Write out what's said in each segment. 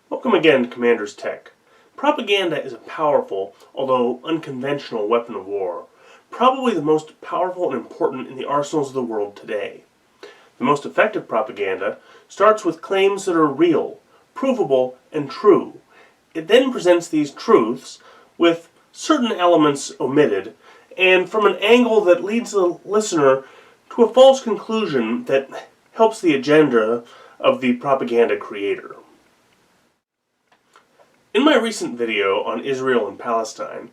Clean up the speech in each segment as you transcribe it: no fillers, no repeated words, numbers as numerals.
Welcome again to Commander's Tech. Propaganda is a powerful, although unconventional, weapon of war, probably the most powerful and important in the arsenals of the world today. The most effective propaganda starts with claims that are real, provable, and true. It then presents these truths with certain elements omitted, and from an angle that leads the listener to a false conclusion that helps the agenda of the propaganda creator. In my recent video on Israel and Palestine,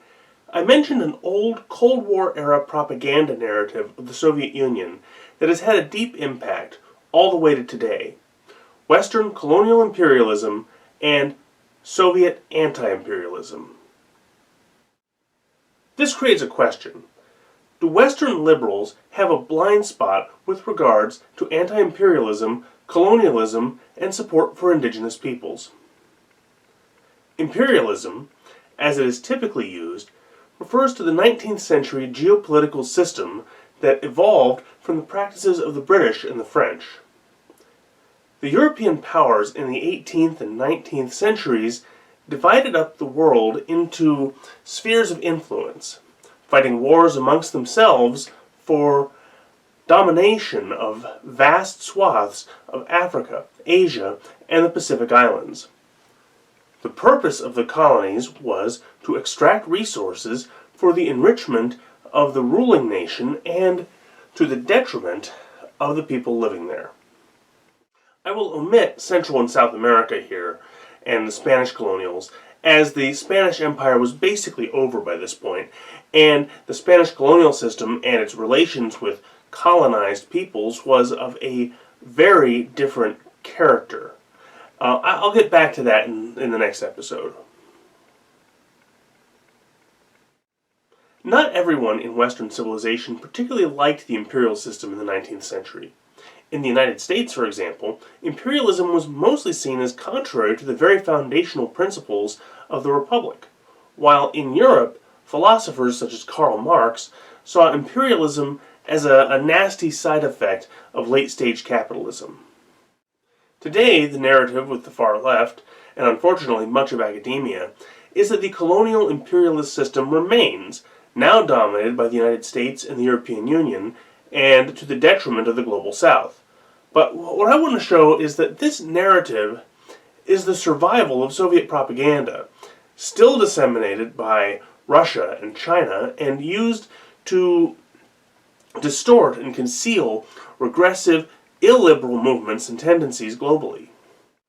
I mentioned an old Cold War-era propaganda narrative of the Soviet Union that has had a deep impact all the way to today: Western colonial imperialism and Soviet anti-imperialism. This creates a question. Do Western liberals have a blind spot with regards to anti-imperialism, colonialism, and support for indigenous peoples? Imperialism, as it is typically used, refers to the 19th century geopolitical system that evolved from the practices of the British and the French. The European powers in the 18th and 19th centuries divided up the world into spheres of influence, fighting wars amongst themselves for domination of vast swaths of Africa, Asia, and the Pacific Islands. The purpose of the colonies was to extract resources for the enrichment of the ruling nation and to the detriment of the people living there. I will omit Central and South America here and the Spanish colonials, as the Spanish Empire was basically over by this point, and the Spanish colonial system and its relations with colonized peoples was of a very different character. I'll get back to that in the next episode. Not everyone in Western civilization particularly liked the imperial system in the 19th century. In the United States, for example, imperialism was mostly seen as contrary to the very foundational principles of the Republic, while in Europe, philosophers such as Karl Marx saw imperialism as a nasty side effect of late-stage capitalism. Today, the narrative with the far left, and unfortunately much of academia, is that the colonial imperialist system remains, now dominated by the United States and the European Union, and to the detriment of the global South. But what I want to show is that this narrative is the survival of Soviet propaganda, still disseminated by Russia and China, and used to distort and conceal regressive, illiberal movements and tendencies globally.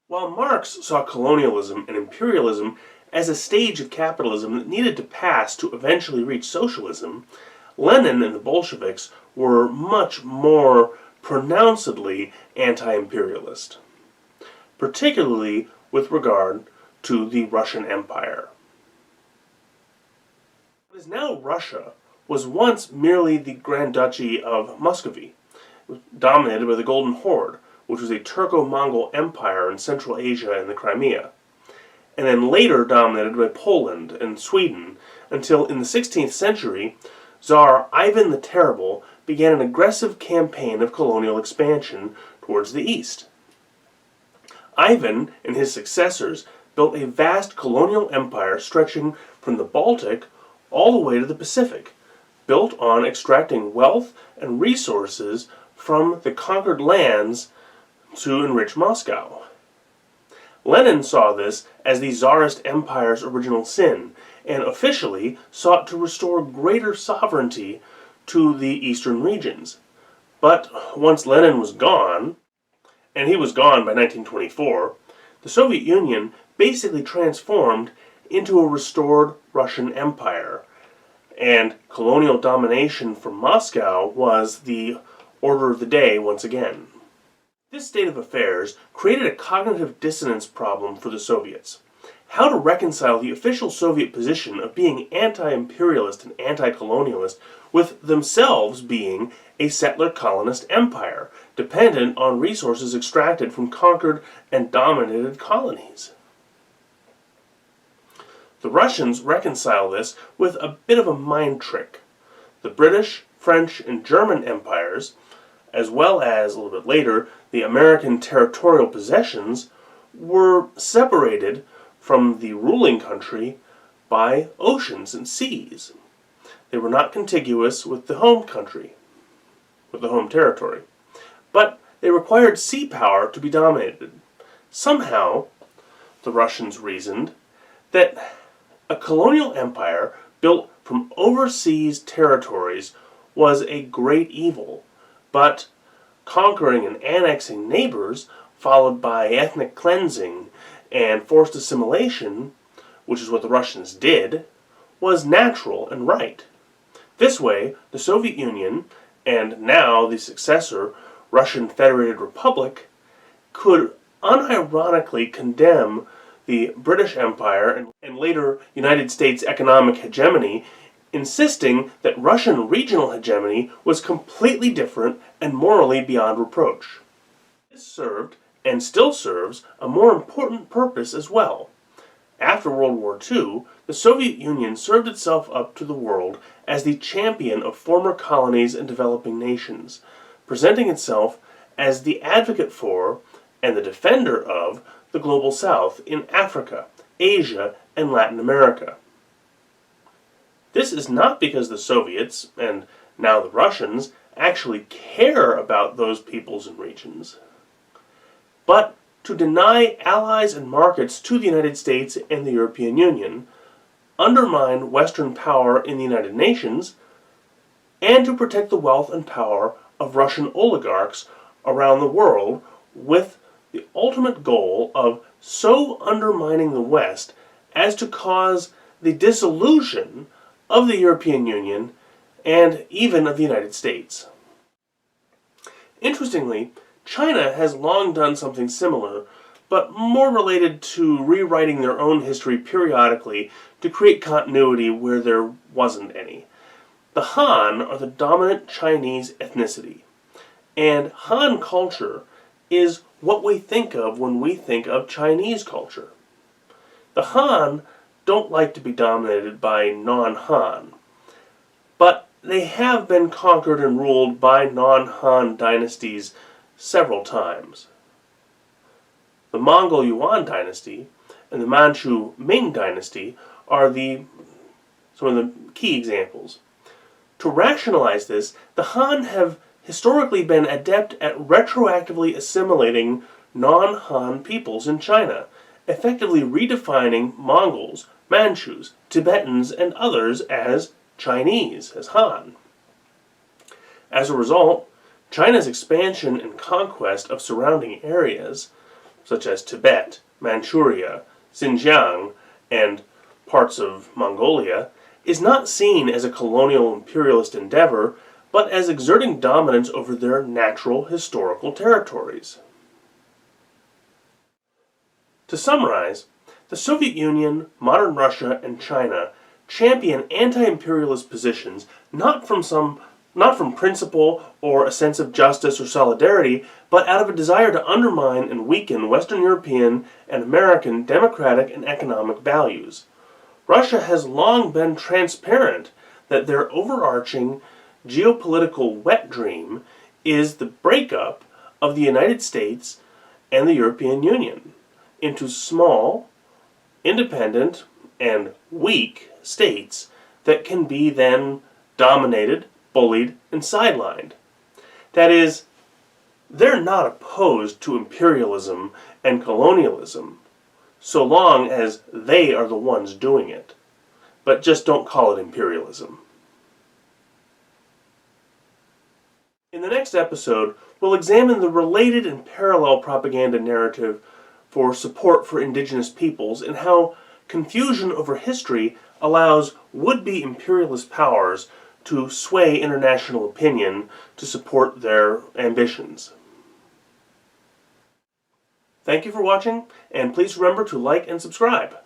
While Marx saw colonialism and imperialism as a stage of capitalism that needed to pass to eventually reach socialism, Lenin and the Bolsheviks were much more pronouncedly anti-imperialist, particularly with regard to the Russian Empire. What is now Russia was once merely the Grand Duchy of Muscovy, dominated by the Golden Horde, which was a Turco-Mongol empire in Central Asia and the Crimea, and then later dominated by Poland and Sweden, until in the 16th century, Tsar Ivan the Terrible began an aggressive campaign of colonial expansion towards the east. Ivan and his successors built a vast colonial empire stretching from the Baltic all the way to the Pacific, built on extracting wealth and resources from the conquered lands to enrich Moscow. Lenin saw this as the Tsarist Empire's original sin, and officially sought to restore greater sovereignty to the eastern regions. But once Lenin was gone, and he was gone by 1924, the Soviet Union basically transformed into a restored Russian Empire, and colonial domination from Moscow was the order of the day once again. This state of affairs created a cognitive dissonance problem for the Soviets. How to reconcile the official Soviet position of being anti-imperialist and anti-colonialist with themselves being a settler-colonist empire, dependent on resources extracted from conquered and dominated colonies. The Russians reconcile this with a bit of a mind trick. The British, French, and German empires, as well as, a little bit later, the American territorial possessions, were separated from the ruling country by oceans and seas. They were not contiguous with the home country, with the home territory. But they required sea power to be dominated. Somehow, the Russians reasoned that a colonial empire built from overseas territories was a great evil, but conquering and annexing neighbors, followed by ethnic cleansing and forced assimilation, which is what the Russians did, was natural and right. This way, the Soviet Union, and now the successor Russian Federated Republic, could unironically condemn the British Empire and later United States economic hegemony, insisting that Russian regional hegemony was completely different and morally beyond reproach. This served, and still serves, a more important purpose as well. After World War II, the Soviet Union served itself up to the world as the champion of former colonies and developing nations, presenting itself as the advocate for, and the defender of, the Global South in Africa, Asia, and Latin America. This is not because the Soviets, and now the Russians, actually care about those peoples and regions, but to deny allies and markets to the United States and the European Union, undermine Western power in the United Nations, and to protect the wealth and power of Russian oligarchs around the world, with the ultimate goal of so undermining the West as to cause the dissolution of the European Union and even of the United States. Interestingly, China has long done something similar, but more related to rewriting their own history periodically to create continuity where there wasn't any. The Han are the dominant Chinese ethnicity, and Han culture is what we think of when we think of Chinese culture. The Han don't like to be dominated by non-Han, but they have been conquered and ruled by non-Han dynasties several times. The Mongol Yuan dynasty and the Manchu Ming dynasty are some of the key examples. To rationalize this, the Han have historically been adept at retroactively assimilating non-Han peoples in China, effectively redefining Mongols, Manchus, Tibetans, and others as Chinese, as Han. As a result, China's expansion and conquest of surrounding areas, such as Tibet, Manchuria, Xinjiang, and parts of Mongolia, is not seen as a colonial imperialist endeavor, but as exerting dominance over their natural historical territories. To summarize, the Soviet Union, modern Russia, and China champion anti-imperialist positions not from principle or a sense of justice or solidarity, but out of a desire to undermine and weaken Western European and American democratic and economic values. Russia has long been transparent that their overarching geopolitical wet dream is the breakup of the United States and the European Union into small, independent, and weak states that can be then dominated, bullied, and sidelined. That is, they're not opposed to imperialism and colonialism, so long as they are the ones doing it. But just don't call it imperialism. In the next episode, we'll examine the related and parallel propaganda narrative for support for indigenous peoples and how confusion over history allows would-be imperialist powers to sway international opinion to support their ambitions. Thank you for watching, and please remember to like and subscribe.